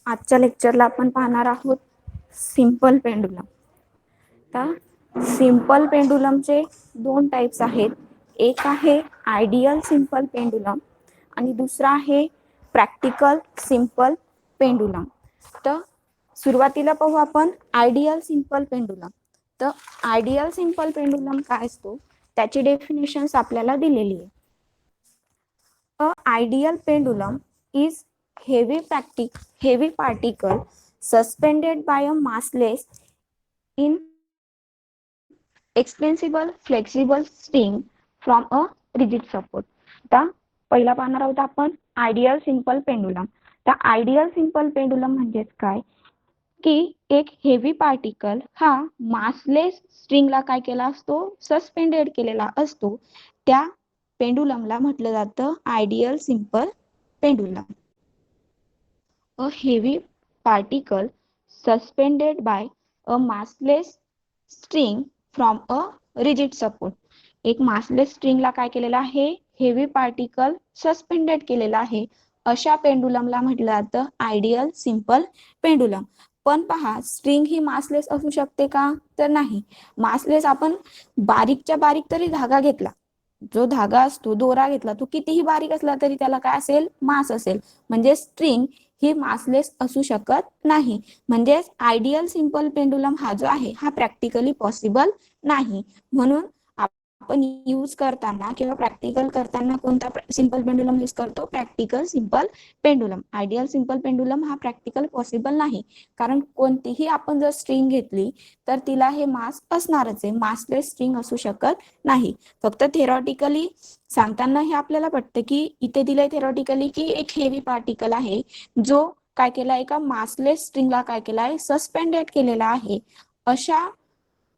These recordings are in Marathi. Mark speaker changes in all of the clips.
Speaker 1: आजच्या लेक्चरला आपण पाहणार आहोत सिंपल पेंडुलम. तर सिंपल पेंडुलमचे दोन टाइप्स आहेत. एक आहे आयडियल सिंपल पेंडुलम आणि दुसरा आहे प्रॅक्टिकल सिंपल पेंडुलम. तर सुरुवातीला पाहू आपण आयडियल सिंपल पेंडुलम. तर आयडियल सिंपल पेंडुलम काय असतो त्याची डेफिनेशन्स आपल्याला दिलेली आहे. A ideal pendulum is heavy particle suspended by a massless in extensible flexible string from a rigid support. आता पहिला पाहणार आहोत आपण आयडियल सिंपल पेंडुलम. तर आयडियल सिंपल पेंडुलम म्हणजे काय की एक हेवी पार्टिकल हा मासलेस स्ट्रिंगला काय केला असतो, सस्पेंडेड केलेला असतो. त्या पेंडुलमला म्हटलं जातं ideal simple pendulum. A heavy particle suspended by a massless string from a rigid support. एक massless स्ट्रिंगला काय केलेलं आहे, हेवी पार्टिकल सस्पेंडेड केलेला आहे. अशा पेंडुलमला म्हटलं जातं आयडियल सिंपल पेंडुलम. पण पहा, स्ट्रिंग ही मासलेस असू शकते का, तर नाही. मासलेस आपण बारीकच्या बारीक तरी धागा घेतला, जो धागा असतो दोरा घेतला, तो कितीही बारीक असला तरी त्याला काय असेल, मास असेल. म्हणजे स्ट्रिंग ही मासलेस असू शकत नाही. म्हणजे आयडियल सिंपल पेंडुलम हा जो आहे हा प्रॅक्टिकली पॉसिबल नाही. म्हणून आपण यूज करताना किंवा प्रॅक्टिकल करताना कोणता सिंपल पेंडुलम यूज करतो, practical simple pendulum. Ideal simple pendulum हा प्रॅक्टिकल पॉसिबल नाही, कारण कोणतीही आपण जर स्ट्रिंग घेतली तर तिला हे मास असणारच आहे. मासलेस स्ट्रिंग असू शकत नाही. फक्त थेरॉटिकली सांगताना हे आपल्याला पटतं की इथे दिलंय थेरॉटिकली की एक हेवी पार्टिकल आहे जो काय केला, एका मासलेस स्ट्रिंगला काय केलाय, सस्पेंडेड केलेला आहे. अशा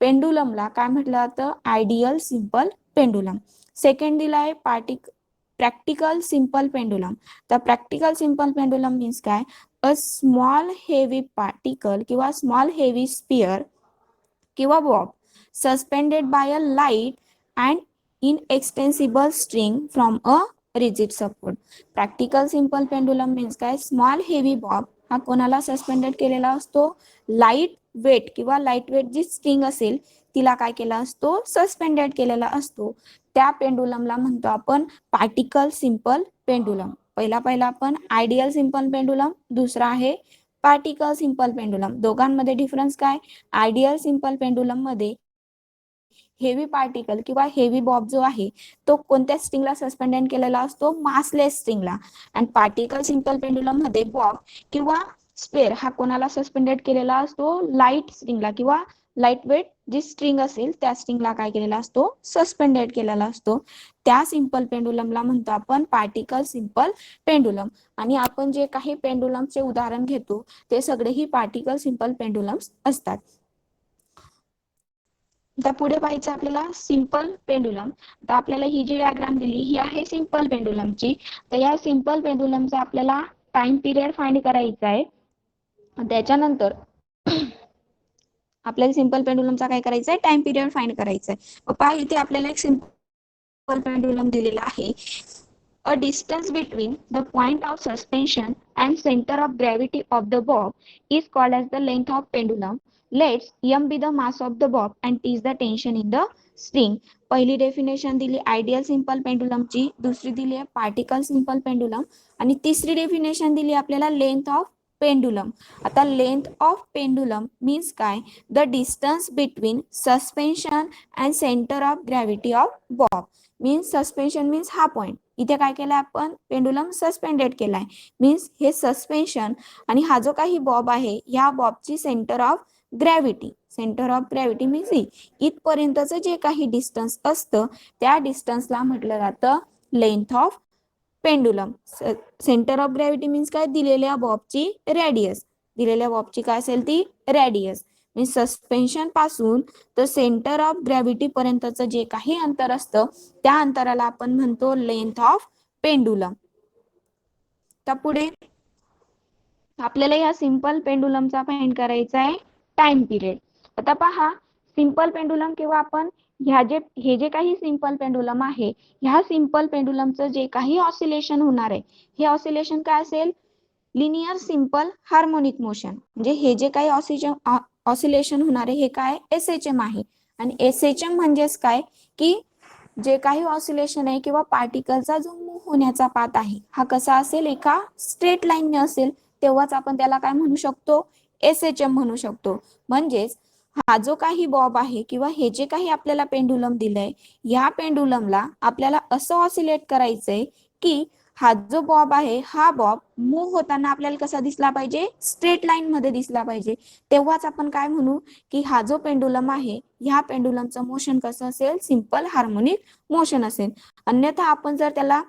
Speaker 1: पेंडुलमला काय म्हटलं जातं, आयडियल सिंपल पेंडुलम. सेकंड दिलाय प्रॅक्टिकल सिंपल पेंडुलम. तर प्रॅक्टिकल सिंपल पेंडुलम मीन्स काय, अ स्मॉल हेवी पार्टिकल किंवा स्मॉल हेवी स्पियर किंवा bob suspended by a light and inextensible string from a rigid support. Practical simple pendulum means काय, स्मॉल हेवी बॉब हा कोणाला सस्पेंडेड केलेला असतो, लाईट वेट किंवा लाईट वेट जी स्ट्रिंग असेल तिला काय केला असतो, सस्पेंडेड केलेला असतो. त्या पेंडुलमला म्हणतो आपण पार्टिकल सिंपल पेंडुलम. पहिला आपण आयडियल सिंपल पेंडुलम, दुसरा आहे पार्टिकल सिंपल पेंडुलम. दोघांमध्ये डिफरन्स काय, आयडियल सिंपल पेंडुलम मध्ये हेवी पार्टिकल किंवा हेवी बॉब जो आहे तो कोणत्या स्ट्रिंगला सस्पेंडेड केलेला असतो, मासलेस स्ट्रिंगला. आणि पार्टिकल सिंपल पेंडुलम मध्ये बॉब किंवा स्पेअर हा कोणाला सस्पेंडेड केलेला असतो, लाईट स्ट्रिंगला किंवा लाईट वेट जी स्ट्रिंग असेल त्या स्ट्रिंगला काय केलेला असतो, सस्पेंडेड केलेला असतो. त्या सिंपल पेंडुलमला म्हणतो आपण पार्टिकल सिंपल पेंडुलम. आणि आपण जे काही पेंडुलमचे उदाहरण घेतो ते सगळे ही पार्टिकल सिंपल पेंडुलम्स असतात. आता पुढे पाहायचं आपल्याला सिंपल पेंडुलम. तर आपल्याला ही जी डायग्राम दिली ही आहे सिंपल पेंडुलमची. तर या सिंपल पेंडुलमचा आपल्याला टाइम पिरियड फाइंड करायचा आहे. त्याच्यानंतर आपल्याला सिंपल पेंडुलमचा काय करायचा आहे, टाइम पिरियड फाइंड करायचा आहे. पहा इथे आपल्याला एक सिंपल पेंडुलम दिलेला आहे. A distance between the point of suspension and center of gravity of the bob is called as the length of pendulum. Let's m be the mass of the bob and t is the tension in the string. पहिली डेफिनेशन दिली आयडियल सिंपल पेंडुलमची, दुसरी दिली आहे पार्टिकल सिंपल पेंडुलम आणि तिसरी डेफिनेशन दिली आपल्याला लेंथ ऑफ पेंडुलम. आता लेंथ ऑफ पेंडुलम मीन्स काय, the distance between suspension and centre of gravity of Bob. Means suspension means हा पॉइंट, इथे काय केलंय आपण, पेंडुलम सस्पेंडेड केलाय. मीन्स हे सस्पेन्शन आणि हा जो काही बॉब आहे या बॉबची सेंटर ऑफ ग्रॅव्हिटी मीन्स इथपर्यंतचं जे काही डिस्टन्स असतं त्या डिस्टन्सला म्हटलं जातं length of pendulum. Centre of gravity means काय, दिलेल्या बॉबची रेडियस, दिलेल्या बॉबची काय असेल ती रेडियस. मीन्स सस्पेन्शन पासून तर सेंटर ऑफ ग्रॅव्हिटी पर्यंतचं जे काही अंतर असतं त्या अंतराला आपण म्हणतो लेंथ ऑफ पेंडुलम. तर पुढे आपल्याला या सिंपल पेंडुलमचा फाइंड करायचा आहे टाइम पिरियड. आता पहा, सिंपल पेंडुलम किंवा आपण हे जे काही सिंपल पेंडुलम आहे ह्या सिंपल पेंडुलमचं जे काही ऑसिलेशन होणार आहे हे ऑसिलेशन काय असेल, लिनियर सिंपल हार्मोनिक मोशन, म्हणजे हे जे काही ऑसिलेशन होणार आहे हे काय SHM आहे. आणि SHM म्हणजेच काय की जे काही ऑसिलेशन आहे किंवा पार्टिकलचा जो मूव्ह होण्याचा पाथ आहे हा कसा असेल, एका स्ट्रेट लाईनने असेल, तेव्हाच आपण त्याला काय म्हणू शकतो, SHM म्हणू शकतो. म्हणजेच हा जो काही बॉब आहे किंवा हे जे काही आपल्याला पेंडुलम दिलंय, या पेंडुलमला आपल्याला असं ऑसिलेट करायचंय की हा जो बॉब आहे हा बॉब मूव्ह होताना आपल्याला कसा दिसला पाहिजे, स्ट्रेट लाईन मध्ये दिसला पाहिजे. तेव्हाच आपण काय म्हणू की हा जो पेंडुलम आहे ह्या पेंडुलमचं मोशन कसं असेल, सिंपल हार्मोनिक मोशन असेल. अन्यथा आपण जर त्याला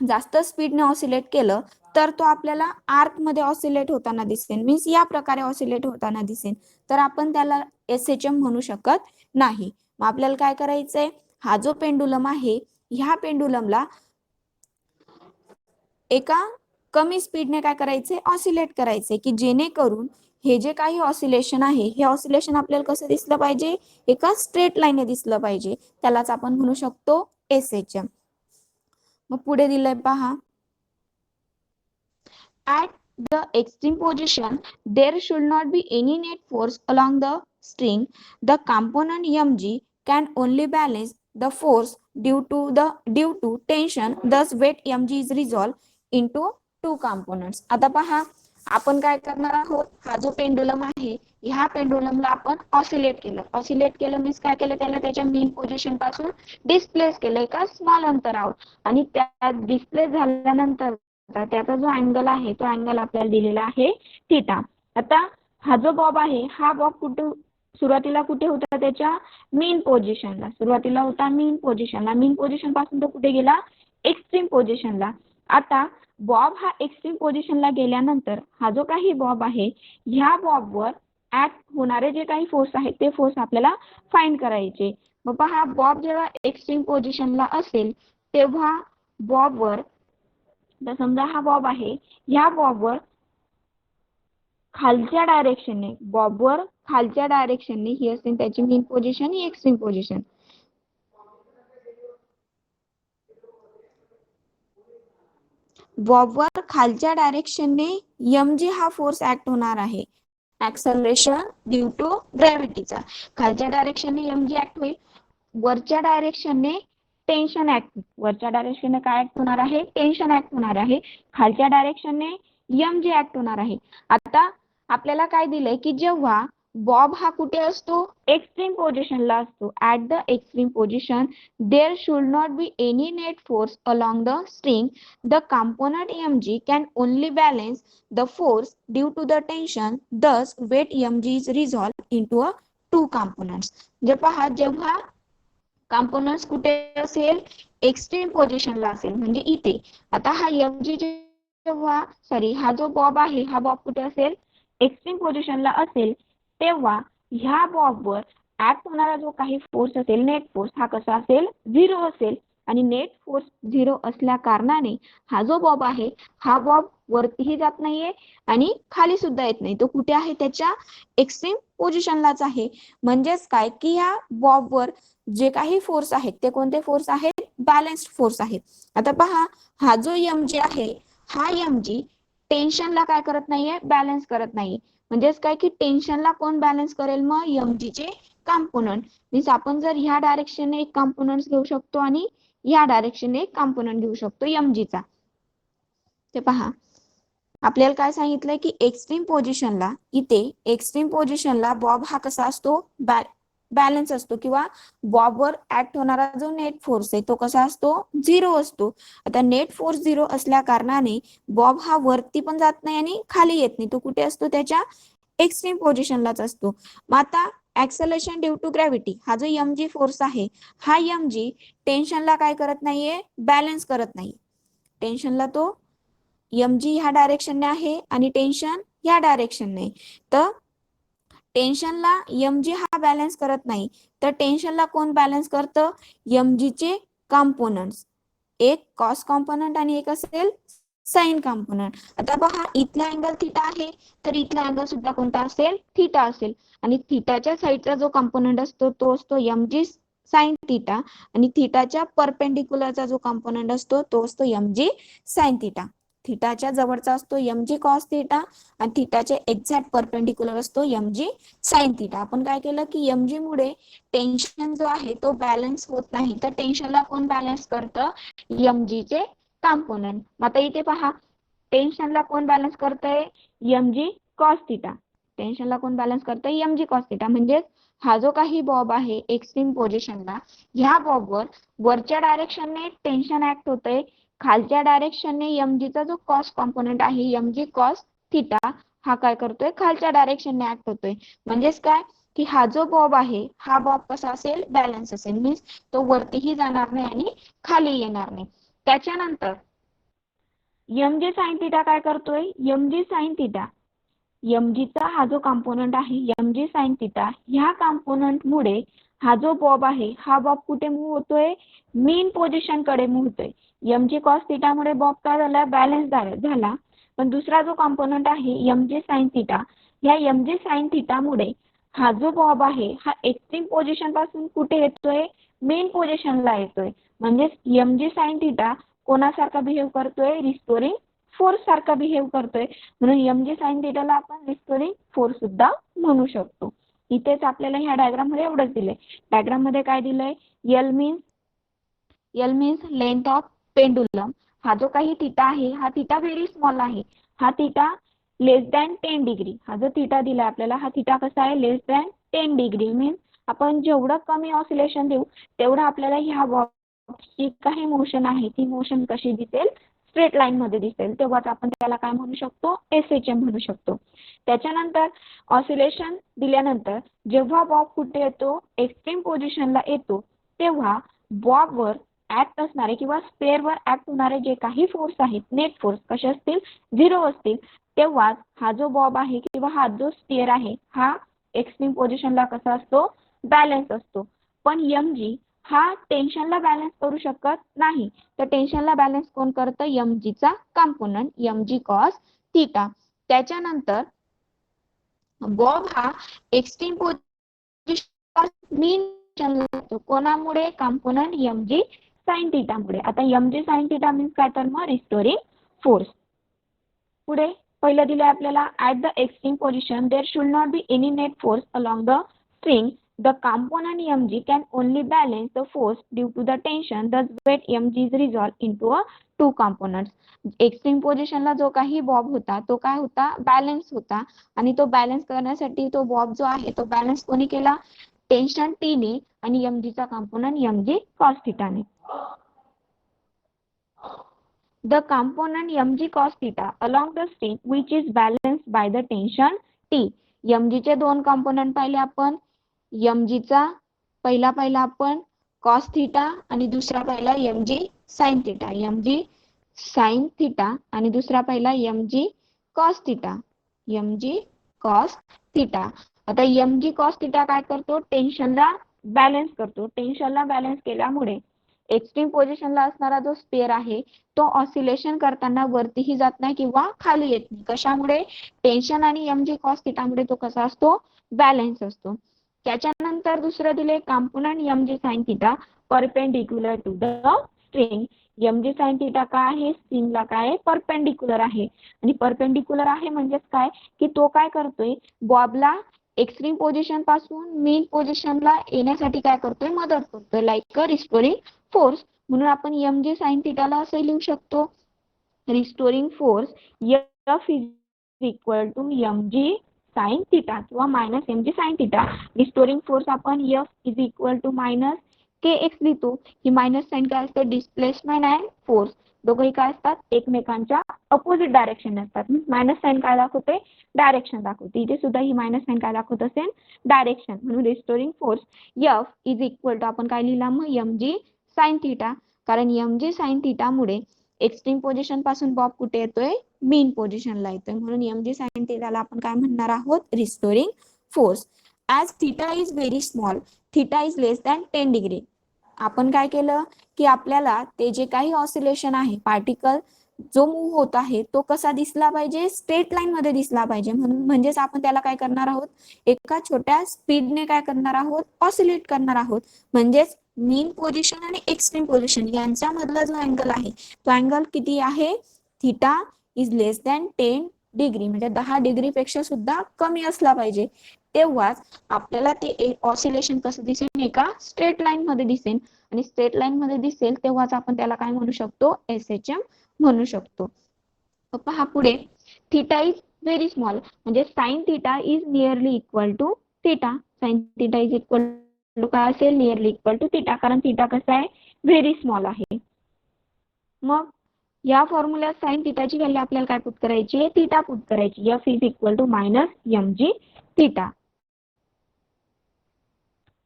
Speaker 1: जास्त स्पीडने ऑसिलेट केलं तर तो आपल्याला आर्क मध्ये ऑसिलेट होताना दिसेल, मीन्स या प्रकारे ऑसिलेट होताना दिसेल, तर आपण त्याला SHM म्हणू शकत नाही. मग आपल्याला काय करायचंय, हा जो पेंडुलम आहे ह्या पेंडुलमला एका कमी स्पीडने काय करायचंय, ऑसिलेट करायचंय, की जेणेकरून हे जे काही ऑसिलेशन आहे हे ऑसिलेशन आपल्याला कसं दिसलं पाहिजे, एका स्ट्रेट लाईनने दिसलं पाहिजे. त्यालाच आपण म्हणू शकतो SHM. मग पुढे दिलंय पहा, at the extreme position there should not be any net force along the string. The component mg can only balance the force due to tension, thus weight mg is resolved into two components. आता पहा, आपण काय करणार आहोत, हा जो पेंडुलम आहे ह्या पेंडुलमला आपण ऑसिलेट केलं मीन्स काय केलं, त्याला त्याच्या मेन पोझिशन पासून डिस्प्लेस केलं एका स्मॉल अंतरावर, आणि त्या डिस्प्लेस झाल्यानंतर त्याचा जो अँगल आहे तो अँगल आपल्याला दिलेला आहे थीटा. आता हा जो बॉब आहे हा बॉब सुरुवातीला कुठे होता, त्याच्या मेन पोझिशनला, सुरुवातीला होता मेन पोझिशन पासून तो कुठे गेला, एक्स्ट्रीम पोझिशनला. आता बॉब हा एक्स्ट्रीम पोझिशनला गेल्यानंतर हा जो काही बॉब आहे ह्या बॉबवर ऍक्ट होणारे जे काही फोर्स आहेत ते फोर्स आपल्याला फाइंड करायचे. मग पहा, बॉब जेव्हा एक्स्ट्रीम पोझिशनला असेल तेव्हा बॉबवर, तर समजा हा बॉब आहे, ह्या बॉबवर खालच्या डायरेक्शनने ही असेल त्याची मेन पोझिशन, ही एक्स्ट्रीम पोझिशन. बॉबवर खालच्या डायरेक्शनने mg हा फोर्स ऍक्ट होणार आहे, ऍक्सलरेशन ड्यू टू ग्रॅव्हिटीचा. खालच्या डायरेक्शनने mg ऍक्ट होईल, वरच्या डायरेक्शनने टेन्शन ऍक्ट, वरच्या डायरेक्शनने काय ऍक्ट होणार आहे, टेन्शन ऍक्ट होणार आहे. खालच्या डायरेक्शनने mg ऍक्ट होणार आहे. आता आपल्याला काय दिलंय की जेव्हा बॉब हा कुठे असतो, एक्स्ट्रीम पोझिशनला असतो, at the extreme position there should not be any net force along the string. The component mg can only balance the force due to the tension, thus weight mg is resolved into a two components. जेव्हा components कुठे असेल, एक्स्ट्रीम पोझिशनला असेल, म्हणजे इथे. आता हा mg जेव्हा हा जो बॉब आहे हा बॉब कुठे असेल, एक्स्ट्रीम पोझिशनला असेल, तेव्हा ह्या बॉबवर ऍक्ट होणारा जो काही फोर्स असेल, नेट फोर्स, हा कसा असेल, 0 असेल. आणि नेट फोर्स 0 असल्या कारणाने हा जो बॉब आहे हा बॉब वरतीही जात नाहीये आणि खाली सुद्धा येत नाही, तो कुठे आहे, त्याच्या एक्स्ट्रीम पोझिशनलाच आहे. म्हणजेच काय की या बॉबवर जे काही फोर्स आहेत ते कोणते फोर्स आहेत, बॅलन्स्ड फोर्स आहेत. आता पहा, हा जो mg आहे हा mg टेन्शनला काय करत नाहीये, बॅलन्स करत नाही. म्हणजेच काय की टेन्शनला कोण बॅलन्स करेल, मग mg चे कॉम्पोनंट. मीन्स आपण जर ह्या डायरेक्शनने एक कॉम्पोनंट घेऊ शकतो आणि या डायरेक्शनने एक कॉम्पोनंट घेऊ शकतो mg चा. ते पहा, आपल्याला काय सांगितलंय की एक्स्ट्रीम पोझिशनला बॉब हा कसा असतो, बॅलन्स असतो, किंवा बॉबवर ऍक्ट होणारा जो नेट फोर्स आहे तो कसा असतो, 0 असतो. आता नेट फोर्स 0 असल्या कारणाने बॉब हा वरती पण जात नाही आणि खाली येत नाही, तो कुठे असतो, त्याच्या एक्स्ट्रीम पोझिशनलाच असतो. मग आता ऍक्सलेशन ड्यू टू ग्रॅव्हिटी, हा जो mg फोर्स आहे हा mg टेन्शनला काय करत नाहीये, बॅलन्स करत नाही. टेन्शनला तो mg ह्या डायरेक्शनने आहे आणि टेन्शन ह्या डायरेक्शनने, तर टेन्शनला mg हा बॅलन्स करत नाही, तर टेन्शनला कोण बॅलन्स करतं, mg चे कॉम्पोनंट्स, एक कॉस कॉम्पोनंट आणि एक असेल साइन कॉम्पोनंट. आता पहा, इथला अँगल थीटा आहे तर इथला अँगल सुद्धा कोणता असेल, थीटा असेल. आणि थीटाच्या साइडचा जो कॉम्पोनंट असतो तो असतो mg साइन थीटा, आणि थीटाच्या परपेंडिक्युलरचा जो कॉम्पोनंट असतो तो असतो mg साइन थीटा. थिटाच्या जवळचा असतो mg cos थिटा आणि थिटाचे एक्झॅक्ट परपेंडिक्युलर असतो mg sin थिटा. आपण काय केलं की mg मुळे टेन्शन जो आहे तो बॅलन्स होत नाही, तर टेन्शनला कोण बॅलन्स करतं? mg चे कॉम्पोनंट. आता इथे पहा, टेन्शनला कोण बॅलन्स करतंय? mg cos theta. टेन्शनला कोण बॅलन्स करतंय? mg cos theta. म्हणजे हा जो काही बॉब आहे एक्स्ट्रीम पोझिशनला, ह्या बॉबवर वरच्या डायरेक्शनने टेन्शन ऍक्ट होतंय, खालच्या डायरेक्शनने mg चा जो कॉस कॉम्पोनंट आहे mg cos थिटा हा काय करतोय? खालच्या डायरेक्शनने ऍक्ट होतोय. म्हणजेच काय की हा जो बॉब आहे हा बॉब कसा असेल? बॅलन्स असेल. मीन्स तो वरतीही जाणार नाही आणि खाली येणार नाही. त्याच्यानंतर mg sin थिटा काय करतोय? mg sin थिटा, mg चा हा जो कॉम्पोनंट आहे mg sin थिटा, ह्या कॉम्पोनंट मुळे हा जो बॉब आहे हा बॉब कुठे मूव्ह होतोय? मीन पोझिशन कडे मूव्ह होतोय. mg cos थिटा मुळे बॉब काय झाला? बॅलन्स झाला. पण दुसरा जो कॉम्पोनंट आहे mg sin थिटा, ह्या mg sin थिटा मुळे हा जो बॉब आहे हा एक्स्ट्रीम पोझिशन पासून कुठे येतोय? मेन पोझिशनला येतोय. म्हणजे mg sin थिटा कोणासारखा बिहेव करतोय? रिस्टोरिंग फोर्स सारखा बिहेव करतोय. म्हणून mg sin थिटाला आपण रिस्टोरिंग फोर्स सुद्धा म्हणू शकतो. इथेच आपल्याला ह्या डायग्राम मध्ये एवढंच दिलंय. डायग्राम मध्ये काय दिलंय? L means length of pendulum. हा जो काही थिटा आहे हा थिटा व्हेरी स्मॉल आहे. हा थिटा लेस दॅन 10 डिग्री. हा जो थिटा दिला आपल्याला हा थिटा कसा आहे? लेस दॅन 10 डिग्री. मीन्स आपण जेवढं कमी ऑसिलेशन देऊ तेवढं आपल्याला ह्या बॉबची काही मोशन आहे ती मोशन कशी दिसेल? स्ट्रेट लाईन मध्ये दिसेल. तेव्हाच आपण त्याला काय म्हणू शकतो? SHM म्हणू शकतो. त्याच्यानंतर ऑसिलेशन दिल्यानंतर जेव्हा बॉब कुठे येतो? एक्स्ट्रीम पोझिशनला येतो, तेव्हा बॉबवर ऍक्ट असणारे किंवा स्पेअरवर ऍक्ट होणारे जे काही फोर्स आहेत, नेट फोर्स कसे असतील? 0 असतील. तेव्हाच हा जो बॉब आहे किंवा हा जो स्पेअर आहे हा एक्स्ट्रीम पोझिशनला कसा असतो? बॅलन्स असतो. पण mg हा टेन्शनला बॅलन्स करू शकत नाही. तर टेन्शनला बॅलन्स कोण करतं? mg चा कॉम्पोनंट mg cos थिटा. त्याच्यानंतर बॉब हा एक्स्ट्रीम पोझिशन मीन पोझिशनला कोणामुळे? कॉम्पोनंट mg sin थिटा मुळे. आता mg sin थिटा मीन्स काय? तर मग रिस्टोरिंग फोर्स. पुढे पहिलं दिलंय आपल्याला at the extreme position there should not be any net force along the string. The component mg can only balance the force due to the tension. Thus, weight mg is resolved into a two components. Extreme पोझिशनला जो काही बॉब होता तो काय होता? बॅलन्स होता. आणि तो बॅलन्स करण्यासाठी तो बॉब जो आहे तो बॅलन्स कोणी केला? टेन्शन T ने आणि mg चा कॉम्पोनंट mg cos थिटा ने. The component mg cos theta along the string which is balanced by the tension T. mg चे दोन कॉम्पोनंट पाहिले आपण. mg चा पहिला आपण cos थिटा आणि दुसरा पहिला mg sin theta. mg sin theta आणि दुसरा पहिला mg cos theta. mg cos theta. आता mg cos थिटा काय करतो? टेन्शनला बॅलन्स करतो. टेन्शनला बॅलन्स केल्यामुळे एक्स्ट्रीम पोझिशनला असणारा जो स्पेअर आहे तो ऑसिलेशन करताना वरतीही जात नाही किंवा खाली येत नाही. कशामुळे? टेन्शन आणि mg cos थिटा मुळे तो कसा असतो? बॅलन्स असतो. त्याच्यानंतर दुसरं दिले component mg sin theta perpendicular to the string. mg sin theta काय आहे? स्ट्रिंगला काय? परपेंडिक्युलर आहे. आणि परपेंडिक्युलर आहे म्हणजेच काय की तो काय करतोय? बॉबला एक्स्ट्रीम पोझिशन पासून मेन पोझिशनला येण्यासाठी काय करतोय? मदत करतोय. Like a restoring force. म्हणून आपण mg sin थिटाला असे लिहू शकतो, restoring force F is equal to mg sin theta किंवा minus mg sin theta. Restoring force आपण F is equal to minus kx लिहितो. ही मायनस साइन काय असतं? Displacement and force. दोघंही काय असतात? एकमेकांच्या अपोजिट डायरेक्शन असतात. मायनस साइन काय दाखवते? डायरेक्शन दाखवते. इथे सुद्धा ही मायनस साइन काय दाखवत असेल? डायरेक्शन. म्हणून restoring force F is equal to आपण काय लिहिला मग? mg sin theta. कारण mg sin थिटा मुळे एक्स्ट्रीम पोझिशन पासून बॉब कुठे येतोय? मीन पोझिशनला येतोय. म्हणून mg sin थिटाला आपण काय म्हणणार आहोत? Restoring force. As theta is very small, theta is less than 10 degree. आपण काय केलं की आपल्याला ते जे काही ऑसिलेशन आहे पार्टिकल जो मूव्ह होत आहे तो कसा दिसला पाहिजे? स्ट्रेट लाईन मध्ये दिसला पाहिजे. म्हणजेच आपण त्याला काय करणार आहोत? एका छोट्या स्पीडने काय करणार आहोत? ऑसिलेट करणार आहोत. म्हणजेच मीन पोझिशन आणि एक्स्ट्रीम पोझिशन यांच्यामधला जो अँगल आहे तो अँगल किती आहे? Theta is less than 10 degree, म्हणजे 10 डिग्री पेक्षा सुद्धा कमी असला पाहिजे, तेव्हाच आपल्याला ते ऑसिलेशन कसं दिसेल, एका स्ट्रेट लाईन मध्ये दिसेल, आणि स्ट्रेट लाईन मध्ये दिसेल तेव्हाच आपण त्याला काय म्हणू शकतो, SHM म्हणू शकतो. पहा पुढे, थिटा इज व्हेरी स्मॉल, म्हणजे sine theta is nearly equal to theta. Sine theta is equal to काय असेल, नियरली इक्वल टू थिटा, कारण थिटा कसा आहे, व्हेरी स्मॉल आहे. मग या फॉर्म्युल्यात साइन थिटाची व्हॅल्यू आपल्याला काय पुट करायची आहे, थिटा पुट करायची. F is equal to minus mg theta.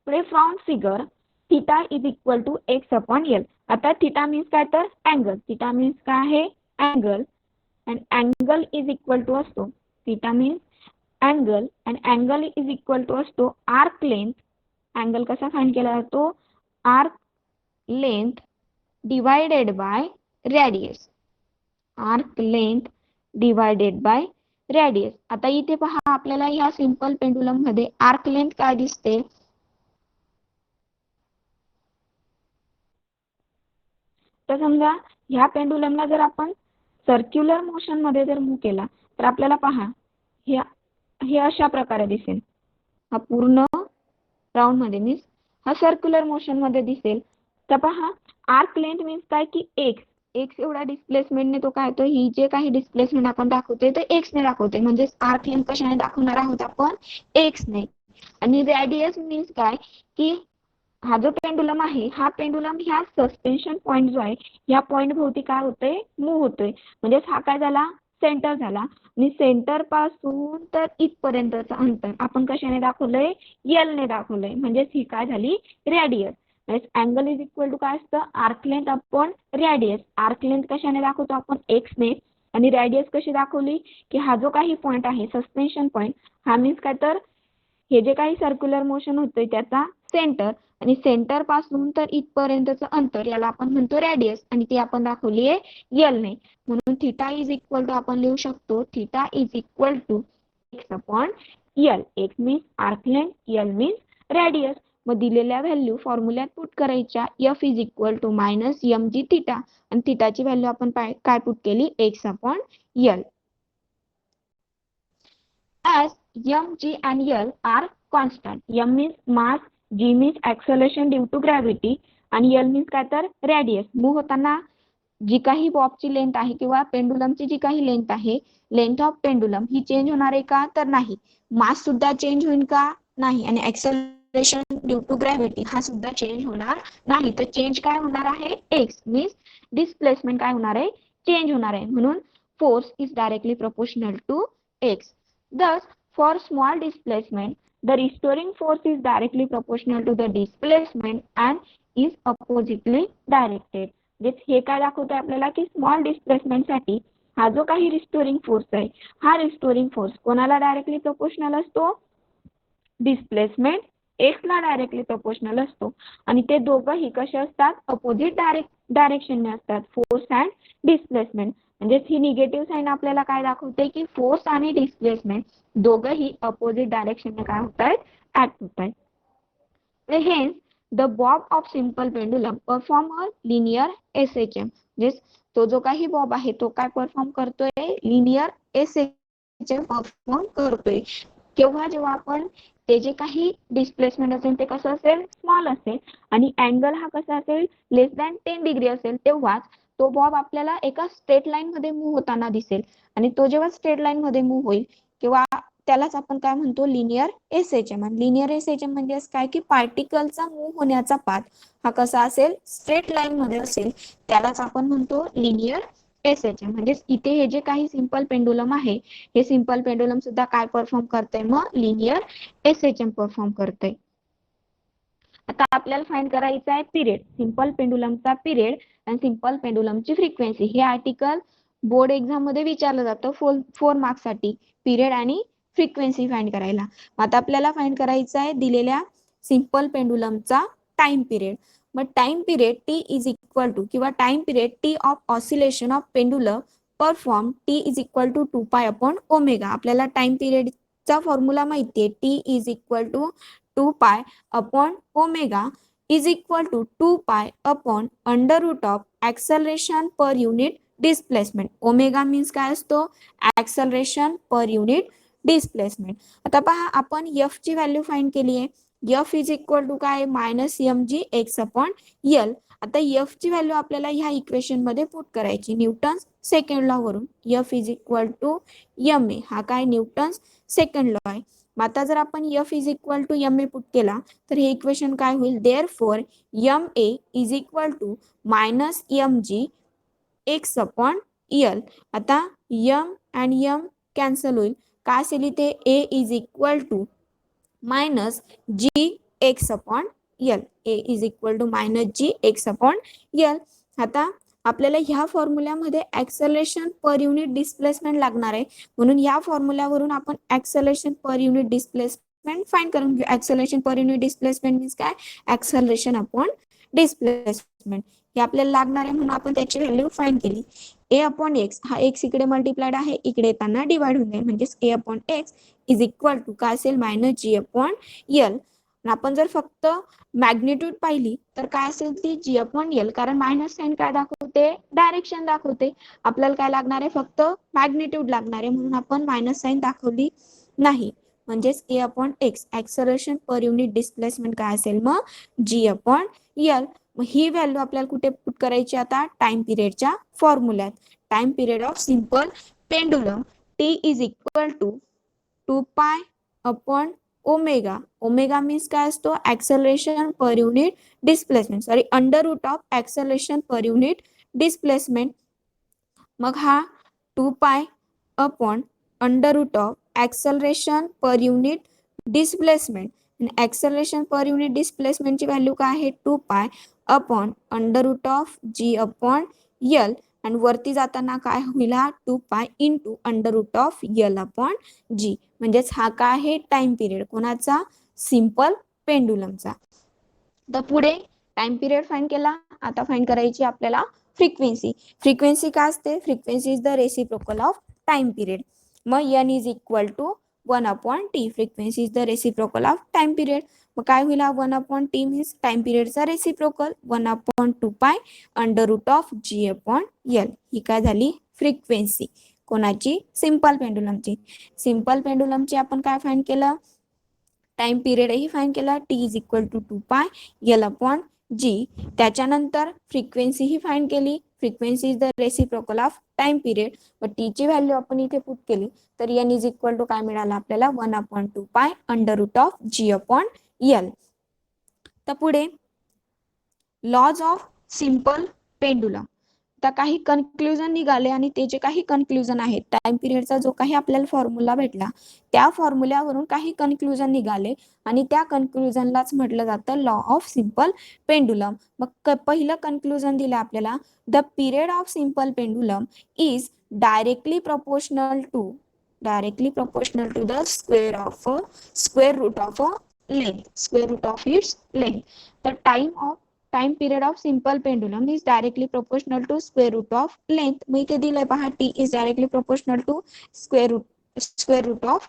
Speaker 1: पुढे from figure theta is equal to x upon L. आता थिटा मीन्स काय, तर अँगल. थिटा मीन्स काय आहे, angle. and angle is equal to असतो, theta means angle and angle is equal to असतो arc length. angle कसा फाइंड केला जातो, arc length divided by radius. arc length divided by radius. आता इथे पहा, आपल्याला ह्या सिंपल पेंडुलम मध्ये arc length काय दिसते, तर समजा ह्या पेंडुलमला जर आपण सर्क्युलर मोशन मध्ये जर मूव्ह केला, तर आपल्याला पहा हे अशा प्रकारे दिसेल. हा पूर्ण राउंड मध्ये मीन्स हा सर्क्युलर मोशन मध्ये दिसेल. तर पहा, आर्क लेंथ मीन्स काय की एक्स एवढा डिस्प्लेसमेंटने तो काय, तो ही जे काही डिस्प्लेसमेंट आपण दाखवतोय ते एक्स ने दाखवतोय, म्हणजे आर्क लेंथ कशाने दाखवणार आहोत आपण, एक्स ने. आणि रेडियस मीन्स काय की हा जो पेंडुलम आहे, हा पेंडुलम ह्या सस्पेन्शन पॉइंट जो आहे, या पॉइंट भोवती काय होतोय, मूव्ह होतोय. म्हणजे हा काय झाला, सेंटर झाला, आणि सेंटर पासून तर इथपर्यंतचं अंतर आपण कशाने दाखवलंय, एल ने दाखवलंय. म्हणजे ही काय झाली, radius. Angle is equal to काय असतं, arc length upon radius. Arc length कशाने दाखवतो आपण, एक्स ने, आणि रेडियस कशी दाखवली की हा जो काही पॉइंट आहे सस्पेन्शन पॉइंट, हा मीन्स काय, तर हे जे काही सर्क्युलर मोशन होतंय त्याचा सेंटर, आणि सेंटर पासून तर इथपर्यंतचं अंतर याला आपण म्हणतो रेडियस, आणि ती आपण दाखवली आहे एल ने. म्हणून थिटा इज इक्वल टू आपण लिहू शकतो, theta is equal to X upon L. X means arc length, L means radius. मग दिलेल्या व्हॅल्यू फॉर्म्युल्यात पुट करायच्या. F is equal to minus M G theta, आणि थिटाची व्हॅल्यू आपण काय पुट केली, X upon L. as m, g and l are constant. m means mass, g means acceleration due to gravity, आणि l means काय, तर रेडियस. मूव्ह होताना जी काही बॉबची लेंथ आहे किंवा पेंडुलमची जी काही लेंथ आहे, length of pendulum he change होणार आहे का, तर नाही. मास सुद्धा चेंज होईल का, नाही. आणि एक्सेलरेशन ड्यू टू ग्रॅव्हिटी हा सुद्धा चेंज होणार नाही. तर चेंज काय होणार आहे, एक्स मीन्स डिस्प्लेसमेंट काय होणार आहे, चेंज होणार आहे. म्हणून force is directly proportional to X. Thus, for small displacement, the restoring force is directly proportional to the displacement and is oppositely directed. हे काय दाखवतंय आपल्याला की स्मॉल डिस्प्लेसमेंट साठी हा जो काही रिस्टोरिंग फोर्स आहे, हा रिस्टोरिंग फोर्स कोणाला डायरेक्टली प्रोपोर्शनल असतो, डिस्प्लेसमेंट एक्स ला डायरेक्टली प्रोपोर्शनल असतो. आणि ते दोघंही कसे असतात, अपोजिट डायरेक्शनने असतात, फोर्स अँड डिस्प्लेसमेंट. म्हणजे ही निगेटिव्ह साइन आपल्याला काय दाखवते की फोर्स आणि डिस्प्लेसमेंट दोघंही अपोजिट डायरेक्शनने काय होत आहेत, ऍक्ट होत आहेत. Hence the bob of simple pendulum perform a linear SHM. म्हणजे तो जो काही बॉब आहे तो काय परफॉर्म करतोय, लिनियर SHM परफॉर्म करतोय. केव्हा, जेव्हा आपण ते जे काही डिस्प्लेसमेंट असेल ते कसं असेल, स्मॉल असेल, आणि अँगल हा कसा असेल, लेस दॅन 10 डिग्री असेल, तेव्हाच तो बॉब आपल्याला एका स्ट्रेट लाईन मध्ये मूव्ह होताना दिसेल. आणि तो जेव्हा स्ट्रेट लाईन मध्ये मूव्ह होईल किंवा त्यालाच आपण काय म्हणतो, लिनियर SHM. आणि लिनियर SHM म्हणजे काय की पार्टिकलचा मूव्ह होण्याचा पाथ हा कसा असेल, स्ट्रेट लाईन मध्ये असेल, त्यालाच आपण म्हणतो लिनियर SHM. म्हणजे इथे हे जे काही सिंपल पेंडुलम आहे, हे सिंपल पेंडुलम सुद्धा काय परफॉर्म करते, मग लिनियर SHM परफॉर्म करते. आता आपल्याला फाइंड करायचा आहे पिरियड, सिंपल पेंडुलमचा पिरियड आणि सिंपल पेंडुलमची फ्रिक्वेन्सी. हे आर्टिकल बोर्ड एक्झाम मध्ये विचारलं जातं 4 मार्क्स साठी, पिरियड आणि फ्रिक्वेन्सी फाइंड करायला. आता आपल्याला फाइंड करायचा आहे दिलेल्या सिंपल पेंडुलमचा टाइम पिरियड. मग time period T is equal to किंवा time period T of oscillation of pendulum perform T is equal to 2π upon omega. आपल्याला टाइम पिरियडचा फॉर्म्युला माहिती आहे, T is equal to 2π upon omega is equal to 2π upon under root of acceleration per unit displacement. Omega means काय असतो, ऍक्सलरेशन पर युनिट डिस्प्लेसमेंट. आता पहा आपण एफ ची व्हॅल्यू फाइंड केली आहे. एफ इज इक्वल टू काय, minus M G x upon L. आता एफ ची व्हॅल्यू आपल्याला ह्या इक्वेशन मध्ये पुट करायची न्यूटन सेकंड लॉ वरून. F is equal to M A, हा काय न्यूटन सेकंड लॉ आहे. आता जर आपण F is equal to M A put केला तर हे इक्वेशन काय होईल, therefore M A is equal to minus M G x upon L. आता यम अँड यम कॅन्सल होईल, काय असेल इथे, a is equal to minus g x upon l. A is equal to minus g x upon L. आता आपल्याला ह्या फॉर्म्युल्यामध्ये ऍक्सलरेशन पर युनिट डिस्प्लेसमेंट लागणार आहे, म्हणून या फॉर्म्युल्यावरून आपण acceleration per unit displacement find करून घेऊ. Acceleration per unit displacement means काय, ऍक्सलरेशन अपॉन डिस्प्लेसमेंट. हे आपल्याला लागणार आहे म्हणून आपण त्याची व्हॅल्यू फाइंड केली. ए अपॉन एक्स, हा एक्स इकडे मल्टिप्लाइड आहे, इकडे येताना डिवाइड होऊन जाईल, म्हणजेच a upon x is equal to काय असेल, मायनस जी अपॉन यल. आपण जर फक्त मॅग्निट्यूड पाहिली तर काय असेल ती जी अपॉन यल, कारण मायनस साइन काय दाखवते, डायरेक्शन दाखवते. आपल्याला काय लागणार आहे, फक्त मॅग्निट्यूड लागणार आहे, म्हणून आपण मायनस साइन दाखवली नाही. म्हणजेच a upon x, acceleration per unit displacement काय असेल मग, जी अपॉन यल. ही व्हॅल्यू आपल्याला कुठे पुट करायची आता, टाइम पिरियडच्या फॉर्म्युल्यात. Time period of simple pendulum T is equal to 2 pi upon omega. Omega means काय असतो, acceleration per unit displacement, sorry under root of acceleration per unit displacement. मग हा 2 pi upon under root of acceleration per unit displacement. Acceleration per unit डिस्प्लेसमेंटची व्हॅल्यू काय आहे, 2 pi upon under root of G upon l. आणि वरती जाताना काय होईल, 2 pi into under root of l upon g. म्हणजेच हा काय आहे, टाइम पिरियड कोणाचा, सिंपल पेंडुलमचा. तर पुढे टाइम पिरियड फाइंड केला, आता फाइंड करायची आपल्याला फ्रिक्वेन्सी. फ्रिक्वेन्सी काय असते, frequency is the reciprocal of time period. मग n is equal to 1 upon T. Frequency is the reciprocal of time period. मग काय होईल, 1 अपॉन टी मीन्स टाइम पिरियडचा reciprocal, 1 upon 2 pi under root of G upon l. ही काय झाली फ्रिक्वेन्सी कोणाची, सिंपल पेंडुलमची. सिंपल पेंडुलमची आपण काय फाइंड केलं, टाइम पिरियड ही फाइंड केला, टी इज इक्वल टू 2 पाय यल अपॉन जी. त्याच्यानंतर फ्रिक्वेन्सी ही फाइंड केली, frequency is the reciprocal of time period. व टी ची व्हॅल्यू आपण इथे पुट केली तर एन इज इक्वल टू काय मिळालं आपल्याला, 1 upon 2 pi under root of G upon L. तर पुढे लॉज ऑफ सिंपल पेंडुलम. आता काही कन्क्लुजन निघाले आणि ते जे काही कन्क्लुजन आहेत, टाइम पिरियडचा जो काही आपल्याला फॉर्म्युला भेटला त्या फॉर्म्युल्यावरून काही कन्क्लुजन निघाले आणि त्या कन्क्लुजनलाच म्हटलं जातं लॉ ऑफ सिंपल पेंडुलम. मग पहिलं कन्क्लुजन दिलं आपल्याला, the period of simple pendulum is directly proportional to the square root of its length. The time period of simple pendulum is directly proportional to square root of length. मग इथे दिलंय पहा, t is directly proportional to square root of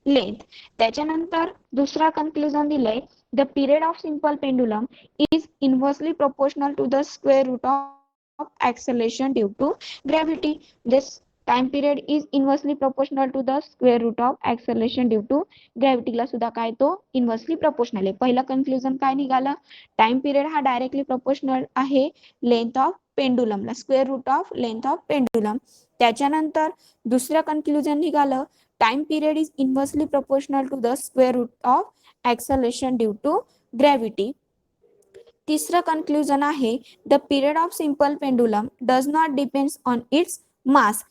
Speaker 1: length. त्याच्यानंतर दुसरा कन्क्लुजन दिलंय, the period of simple pendulum is inversely proportional to the square root of acceleration due to gravity. This time period is inversely proportional to the square root of acceleration due to gravity. ला सुद्धा काय तो इन्व्हर्सली प्रोपोर्शनल आहे. पहिला कन्क्लुजन काय निघालं, टाइम पिरियड हा डायरेक्टली प्रोपोर्शनल आहे लेंथ ऑफ पेंडुलमला, square root of length of pendulum. त्याच्यानंतर दुसरं कन्क्लुजन निघालं, time period is inversely proportional to the square root of acceleration due to gravity. तिसरं कन्क्लुजन आहे, the period of simple pendulum does not depends on its mass.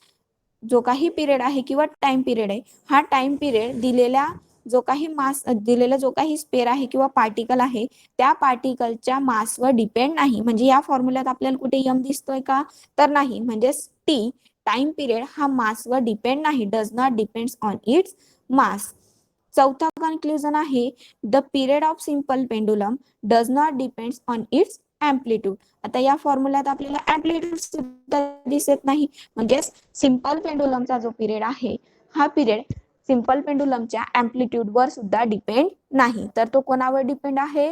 Speaker 1: जो काही पिरियड आहे किंवा टाइम पिरियड आहे, हा टाइम पिरियड दिलेला जो काही स्पेअर आहे किंवा पार्टिकल आहे त्या पार्टिकलच्या मासवर डिपेंड नाही. म्हणजे या फॉर्म्युल्यात आपल्याला कुठे यम दिसतोय का, तर नाही. म्हणजे टी टाइम पिरियड हा मासवर डिपेंड नाही, does not depends on its मास. चौथा कन्क्लुजन आहे, the period of simple pendulum does not depends on its amplitude. आता या फॉर्म्युल्यात आपल्याला एम्प्लिट्यूड सुद्धा दिसत नाही, म्हणजे सिंपल पेंडुलमचा जो पिरियड आहे हा पिरियड सिंपल पेंडुलमच्या एम्प्लिट्यूड वर सुद्धा डिपेंड नाही, तर तो कोणावर डिपेंड आहे,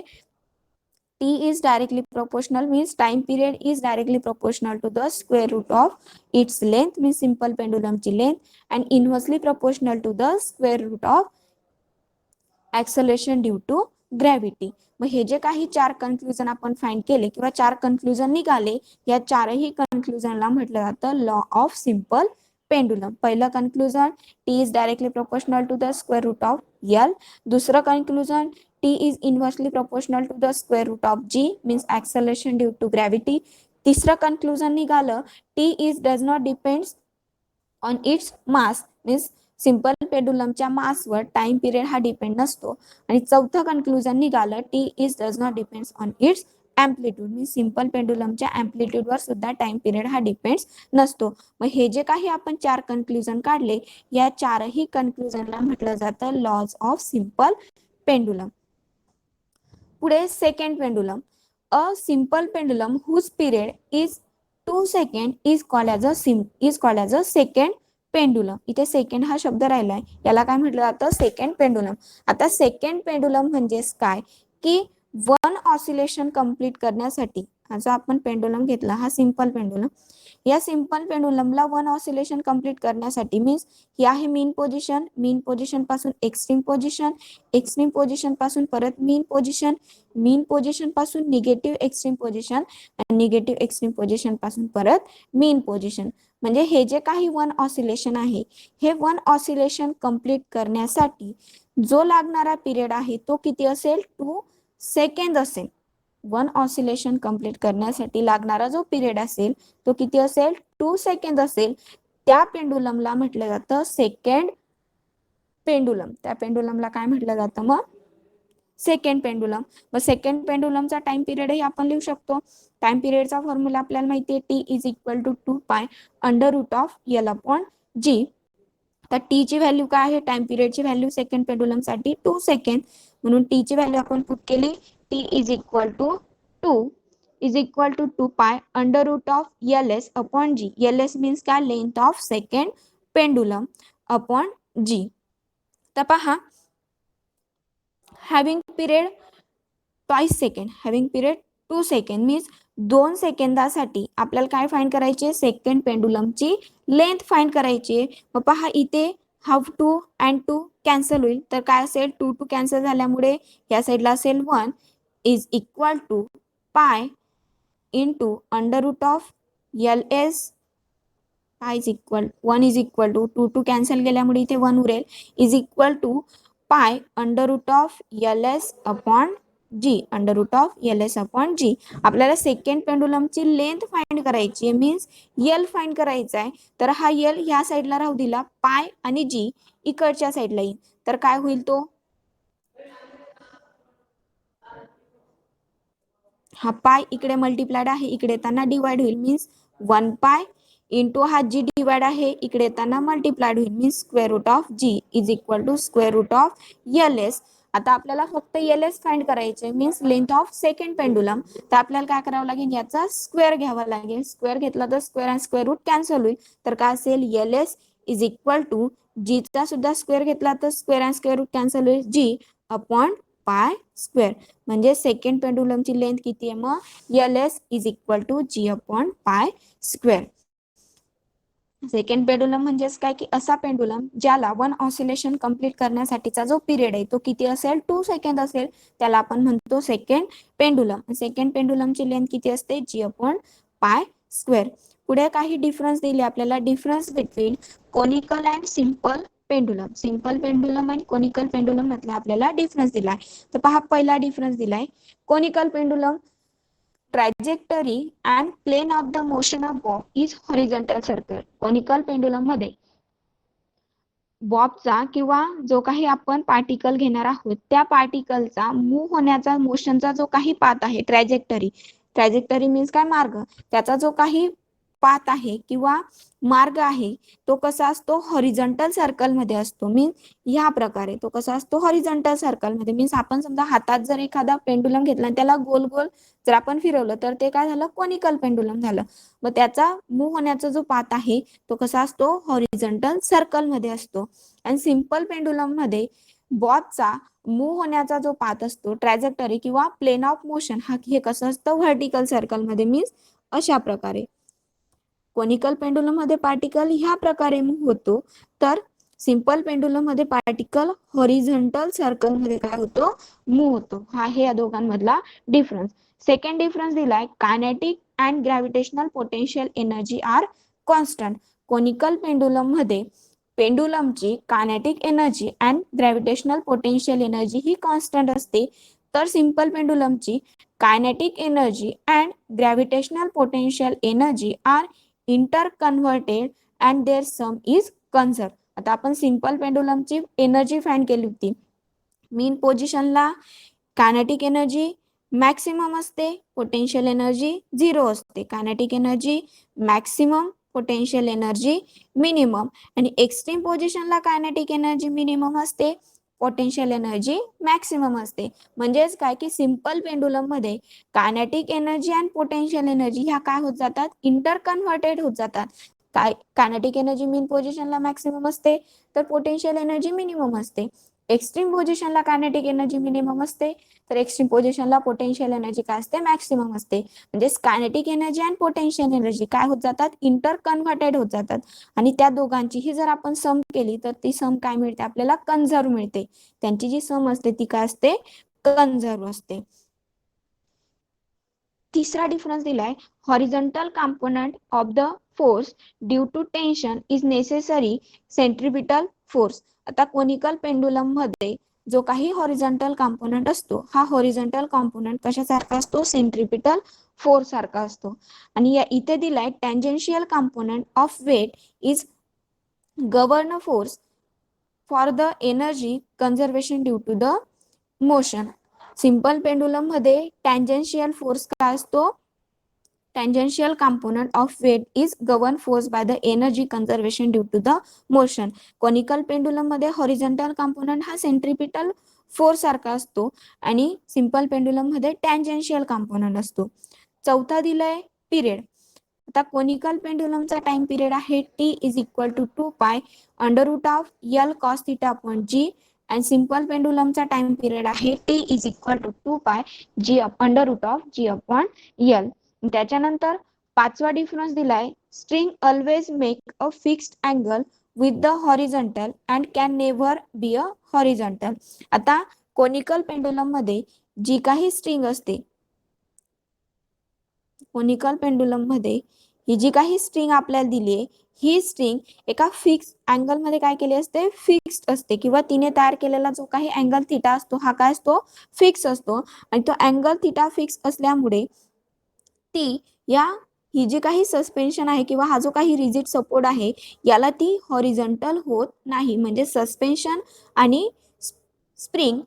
Speaker 1: t is directly proportional means time period is directly proportional to the square root of its length means simple pendulum ची length and inversely proportional to the square root of acceleration due to gravity. मग हे जे काही 4 कन्क्लुजन आपण फाइंड केले किंवा 4 कन्क्लुजन निघाले, या 4ही कन्क्लुजनला म्हटलं जातं लॉ ऑफ सिंपल पेंडुलम. पहिलं conclusion t is directly proportional to the square root of L. दुसरं conclusion t is inversely proportional to the square root of g means acceleration due to gravity. तिसरं कन्क्लुजन निघालं t is does not depends on its mass means simple पेंडुलमच्या मासवर टाइम पिरियड हा डिपेंड नसतो. आणि चौथं कन्क्लुजन निघालं T is does not depends on its amplitude means simple पेंडुलमच्या एम्प्लिट्यूडवर सुद्धा टाइम पिरियड हा डिपेंड्स नसतो. मग हे जे काही आपण 4 कन्क्लुजन काढले, या 4ही कन्क्लुजनला म्हटलं जातं लॉज ऑफ सिंपल पेंडुलम. पुढे second pendulum. A simple pendulum whose period is 2 second is called as a second pendulum. इथे सेकंड हा शब्द राहिलाय, याला काय म्हटलं जातं सेकंड पेंडुलम. आता सेकंड पेंडुलम म्हणजेच काय की वन ऑसिलेशन कंप्लीट करण्यासाठी हा जो आपण पेंडुलम घेतला हा सिंपल पेंडुलम, या सिंपल पेंडुलमला वन ऑसिलेशन कंप्लीट करण्यासाठी मीन्स ही आहे मीन पोझिशन पासून एक्स्ट्रीम पोझिशन पासून परत मीन पोझिशन पासून निगेटिव्ह एक्स्ट्रीम पोझिशन आणि निगेटिव्ह एक्स्ट्रीम पोझिशन पासून परत मीन पोझिशन. म्हणजे हे जे काही वन ऑसिलेशन आहे, हे वन ऑसिलेशन कंप्लीट करण्यासाठी जो लागणारा पिरियड आहे तो किती असेल 2 सेकंद असेल. वन ऑसिलेशन कंप्लीट करण्यासाठी लागणारा जो पिरियड असेल तो किती असेल 2 सेकंद असेल. त्या पेंडुलमला म्हटलं जातं सेकंड पेंडुलम. त्या पेंडुलमला काय म्हटलं जातं मग सेकंड पेंडुलम. मग सेकंड पेंडुलमचा टाइम पिरियड ही आपण लिहू शकतो. टाइम पिरियडचा फॉर्म्युला आपल्याला माहिती आहे t is equal to 2 pi under root of L upon G. तर t ची व्हॅल्यू काय आहे, टाइम पिरियडची व्हॅल्यू सेकंड पेंडुलम साठी 2 सेकंड, म्हणून t ची व्हॅल्यू आपण पुट केली t is equal to 2 pi under root of LS upon G. LS means काय length of second pendulum upon G. तर पहा having period twice second, having period 2 second means 2 सेकंदासाठी आपल्याला काय फाइंड करायचे, सेकंड पेंडुलमची लेंथ फाइंड करायची. मग पहा इथे हाफ 2 अँड 2 कॅन्सल होईल, तर काय असेल 2 2 कॅन्सल झाल्यामुळे या साईडला असेल 1 is equal to pi into under root of LS pi is equal 1 is equal to 2 2 cancel गेल्यामुळे इथे 1 उरेल is equal to pi under root of LS upon G. Under root of LS upon G. आपल्याला सेकंड पेंडुलमची लेंथ फाइंड करायची आहे मीन्स L फाइंड करायचा आहे. तर हा L ह्या साईडला राहू दिला, पाय आणि G इकडच्या साईडला येईल, तर काय होईल तो हा पाय इकडे मल्टिप्लाइड आहे, इकडे येताना डिवाइड होईल मीन्स 1 पाय इंटू हा G डिवाइड आहे, इकडे येताना मल्टिप्लाइड होईल means square root of G is equal to square root of LS. आता आपल्याला फक्त LS फाइंड करायचे means length of second pendulum. तर आपल्याला काय करावं लागेल, याचा स्क्वेअर घ्यावा लागेल. स्क्वेअर घेतला तर स्क्वेअर आणि स्क्वेअर रूट कॅन्सल होईल, तर काय असेल LS is equal to G चा सुद्धा स्क्वेअर घेतला तर स्क्वेअर आणि स्क्वेअर रूट कॅन्सल होईल G अपॉन पाय स्क्वेअर. म्हणजे सेकंड पेंडुलमची लेंथ किती आहे मग LS is equal to G upon pi square. Second pendulum म्हणजेच काय की असा पेंडुलम ज्याला वन ऑसिलेशन कंप्लीट करण्यासाठीचा जो पिरियड आहे तो किती असेल 2 सेकंद असेल, त्याला आपण म्हणतो सेकंड पेंडुलम. सेकंड पेंडुलमची लेंथ किती असते G अपॉन पाय स्क्वेअर. पुढे काही डिफरन्स दिले आपल्याला, difference between conical and simple pendulum. Simple pendulum आणि कोनिकल पेंडुलम मधला आपल्याला डिफरन्स दिलाय. तर पहा पहिला डिफरन्स दिलाय conical pendulum trajectory and plane of the motion of bob is horizontal circle. Conical pendulum मध्ये बॉबचा किंवा जो काही आपण पार्टिकल घेणार आहोत त्या पार्टिकलचा मूव्ह होण्याचा मोशनचा जो काही पाथ आहे ट्रॅजेक्टरी मीन्स काय मार्ग, त्याचा जो काही पाथ आहे किंवा मार्ग आहे तो कसा असतो हॉरिझॉन्टल सर्कल मध्ये असतो. मीन्स ह्या प्रकारे तो कसा असतो हॉरिझॉन्टल सर्कल मध्ये. मीन्स आपण समजा हातात जर एखादा पेंडुलम घेतला आणि त्याला गोल गोल जर आपण फिरवलं तर ते काय झालं कोनिकल पेंडुलम झालं. मग त्याचा मूव्ह होण्याचा जो पाथ आहे तो कसा असतो हॉरिझॉन्टल सर्कल मध्ये असतो. आणि सिंपल पेंडुलम मध्ये बॉबचा मूव्ह होण्याचा जो पाथ असतो ट्रॅजेक्टरी किंवा प्लेन ऑफ मोशन हा हे कसं असतं व्हर्टिकल सर्कल मध्ये मीन्स अशा प्रकारे. कोनिकल पेंडुलम मध्ये पार्टिकल ह्या प्रकारे मूव्ह होतो, तर सिंपल पेंडुलम मध्ये पार्टिकल हॉरिझॉन्टल सर्कल मध्ये काय होतो मूव्ह होतो. हा हे या दोघांमधला डिफरन्स. सेकंड डिफरन्स दिलाय kinetic and gravitational potential energy are constant. Conical pendulum मध्ये पेंडुलमची kinetic energy and gravitational potential energy ही कॉन्स्टंट असते, तर सिंपल पेंडुलमची kinetic energy and gravitational potential energy are interconverted and their sum is conserve. आता आपण सिंपल पेंडुलमची एनर्जी फाइंड केली होती. मीन पोझिशनला कायनेटिक एनर्जी मॅक्सिमम असते, पोटेन्शियल एनर्जी 0 असते. Kinetic energy maximum, potential energy minimum. आणि एक्स्ट्रीम पोझिशनला कायनेटिक एनर्जी मिनिमम असते, पोटेन्शियल एनर्जी मॅक्सिमम असते. म्हणजेच काय की सिंपल पेंडुलम मध्ये kinetic energy and potential energy ह्या काय होत जातात इंटरकन्व्हर्टेड होत जातात. काय कायनेटिक एनर्जी मीन पोझिशनला मॅक्सिमम असते, तर पोटेन्शियल एनर्जी मिनिमम असते. एक्स्ट्रीम पोझिशनला कायनेटिक एनर्जी मिनिमम असते, तर एक्स्ट्रीम पोझिशनला पोटेन्शियल एनर्जी काय असते मॅक्सिमम असते. म्हणजे kinetic energy and potential energy काय होत जातात इंटरकन्व्हर्टेड होत जातात. आणि त्या दोघांची ही जर आपण सम केली तर ती सम काय मिळते आपल्याला कन्झर्व मिळते. त्यांची जी सम असते ती काय असते कन्झर्व असते. तिसरा डिफरन्स दिलाय horizontal component of the force due to tension is necessary centripetal force. आता कोनिकल पेंडुलम मध्ये जो काही हॉरिझॉन्टल कंपोनेंट असतो हा हॉरिझॉन्टल कंपोनेंट कशासारखा असतो सेंट्रिपिटल फोर्स सारखा असतो. आणि या इथे दिलाय tangential component of weight is govern force for the energy conservation due to the motion. Simple pendulum मध्ये टँजेन्शियल फोर्स काय असतो tangential component of weight is governed force by the energy conservation due to the motion. Conical pendulum मध्ये horizontal component हा centripetal force सारखा असतो आणि simple pendulum मध्ये tangential component असतो. चौथा दिलाय पिरियड. आता कोनिकल पेंडुलमचा टाइम पिरियड आहे t is equal to 2 pi under root of L cos theta upon g. आणि सिंपल पेंडुलमचा टाइम पिरियड आहे t is equal to 2 pi g under root of G upon L. त्याच्यानंतर पाचवा डिफरन्स दिलाय string always make a fixed angle with the horizontal and can never be a horizontal. आता कोनिकल पेंडुलम मध्ये जी काही स्ट्रिंग असते, कोनिकल पेंडुलम मध्ये ही जी काही स्ट्रिंग आपल्याला दिली आहे ही स्ट्रिंग एका फिक्स अँगल मध्ये काय केली असते फिक्स्ड असते, किंवा तिने तयार केलेला जो काही अँगल थिटा असतो हा काय असतो फिक्स असतो. आणि तो अँगल थिटा फिक्स असल्यामुळे ती या ही जी काही सस्पेन्शन आहे किंवा हा जो काही रिजिड सपोर्ट आहे याला ती हॉरिझॉन्टल होत नाही. म्हणजे सस्पेन्शन आणि स्प्रिंग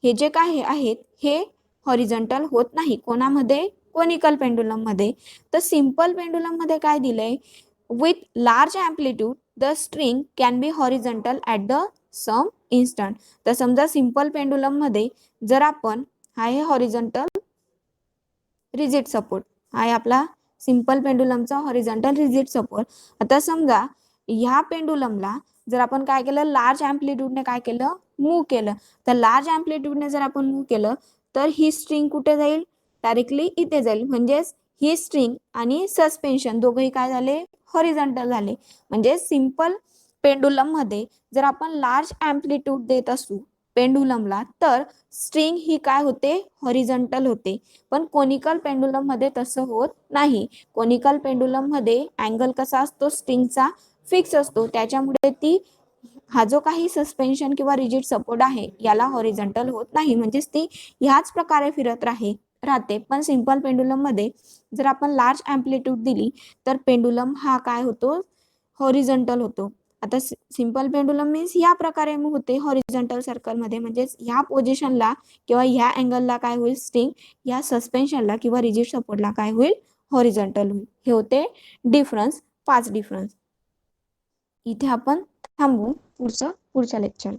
Speaker 1: हे जे काही आहेत हे हॉरिझॉन्टल होत नाही कोणामध्ये कोनिकल पेंडुलम मध्ये. तर सिंपल पेंडुलम मध्ये काय दिलंय with large amplitude the string can be horizontal at the some instant. तर समजा सिंपल पेंडुलम मध्ये जर आपण हा आहे हॉरिझॉन्टल रिजिड सपोर्ट, हा आहे आपला सिंपल पेंडुलमचा हॉरिझॉन्टल रिजिड सपोर्ट. आता समजा ह्या पेंडुलमला जर आपण काय केलं लार्ज अँप्लिट्यूडने काय केलं मूव्ह केलं, तर लार्ज अँप्लिट्यूडने जर आपण मूव्ह केलं तर ही स्ट्रिंग कुठे जाईल डायरेक्टली इथे जाईल. म्हणजेच ही स्ट्रिंग आणि सस्पेन्शन दोघंही काय झाले हॉरिझॉन्टल झाले. म्हणजे सिंपल पेंडुलम मध्ये जर आपण लार्ज अँप्लिट्यूड देत असू पेंडुलमला तर स्ट्रिंग ही काय होते हॉरिझॉन्टल होते. पण कोनिकल पेंडुलम मध्ये तसं होत नाही. कोनिकल पेंडुलम मध्ये अँगल कसा असतो स्ट्रिंगचा फिक्स असतो, त्याच्यामुळे ती हा जो काही सस्पेन्शन किंवा रिजिड सपोर्ट आहे याला हॉरिझॉन्टल होत नाही. म्हणजेच ती ह्याच प्रकारे फिरत राहते. पण सिंपल पेंडुलम मध्ये जर आपण लार्ज अँप्लिट्यूड दिली तर पेंडुलम हा काय होतो हॉरिझॉन्टल होतो. आता सिंपल पेंडुलम मीन्स या प्रकारे मूव्ह होते हॉरिझॉन्टल सर्कल मध्ये. म्हणजेच ह्या पोझिशनला किंवा ह्या अँगलला काय होईल स्ट्रिंग या सस्पेन्शनला किंवा रिजिड सपोर्टला काय होईल हॉरिझॉन्टल होईल. हे होते डिफरन्स 5 डिफरन्स. इथे आपण थांबू पुढच्या लेक्चर.